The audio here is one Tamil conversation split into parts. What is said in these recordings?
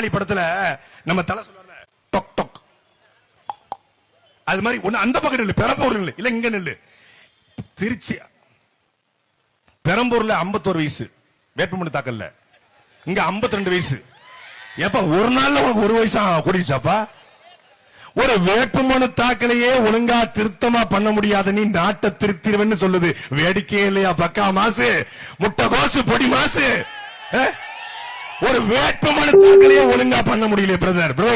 முதலாளி படத்துல நம்ம தலை சொல்லுவாங்க டொக் டொக், அது மாதிரி ஒண்ணு அந்த பக்கம் நெல்லு, பெரம்பூர் நெல்லு இல்ல இங்க நெல்லு. திருச்சி பெரம்பூர்ல 51 வயசு வேட்புமனு தாக்கல்ல, இங்க 52 வயசு. ஏப்பா ஒரு நாள்ல உனக்கு 1 வயசா கூடிச்சாப்பா? ஒரு வேட்புமனு தாக்கலையே ஒழுங்கா திருத்தமா பண்ண முடியாத நீ நாட்டை திருத்திருவன்னு சொல்லுது. வேடிக்கையே இல்லையா? பக்கா மாசு, முட்டை கோசு, பொடி மாசு. ஒரு வேட்புமனு தாக்கலையே ஒழுங்கா பண்ண முடியல brother. Bro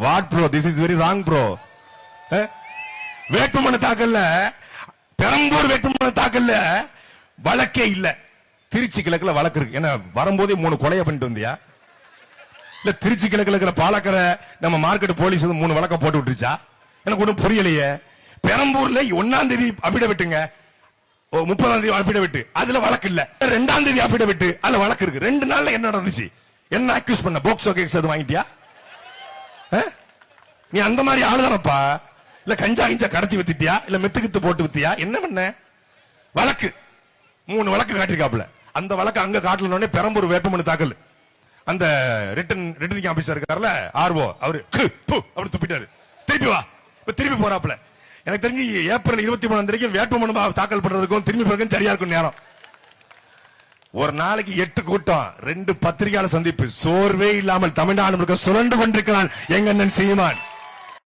what bro, this is very wrong bro. வேட்புமனு தாக்கல்ல, பெரம்பூர் வேட்புமனு தாக்கல்ல வழக்கே இல்ல. திருச்சி கிழக்குல வழக்கு இருக்கு. ஏன்னா வரும்போதே 3 கொலையை பண்ணிட்டு வந்தியா? இல்ல திருச்சி கிழக்குல இருக்கிற பாலக்கரை நம்ம மார்க்கெட் போலீஸ் 3 வழக்க போட்டு விட்டுருச்சா? எனக்கு ஒன்றும் புரியலையே. பெரம்பூர்ல 1ஆம் தேதி அபிடவிட்டுங்க, 30ஆம் தேதி அபிடவிட்டு, அதுல வழக்கு இல்ல. 2ஆம் தேதி அபிடவிட்டு, அதுல வழக்கு இருக்கு. 2 நாள்ல என்ன நடந்துச்சு? என்ன அக்யூஸ் பண்ண? போக்சோ கேஸ் அது வாங்கிட்டியா? நீ அந்த மாதிரி ஆளுதானப்பா? இல்ல கஞ்சா கிஞ்சா கடத்தி வித்திட்டியா? இல்ல மெத்துக்கித்து போட்டு வித்தியா? என்ன பண்ண? வழக்கு 3 வழக்கு காட்டிருக்காப்ல. அந்த வழக்கு அங்க காட்டலனே பெரம்பூர் வேட்புமனு தாக்கல். அந்த ரிட்டர்னிங் ஆபீசர் இருக்காருல, ஆர்ஓ, அவரு அப்படி துப்பிட்டாரு. திருப்பி வா, திருப்பி போறாப்ல. எனக்கு தெரிஞ்சு ஏப்ரல் 23ஆம் தேதிக்கு வேட்புமனு தாக்கல் பண்றதுக்கும் திரும்பி போறதுக்கும் சரியா இருக்கும் நேரம். ஒரு நாளைக்கு 8 கூட்டம், 2 பத்திரிகையாளர் சந்திப்பு, சோர்வே இல்லாமல் தமிழ்நாடு முழுக்க சுழண்டு கொண்டிருக்கிறான் எங்க அண்ணன் சீமான்.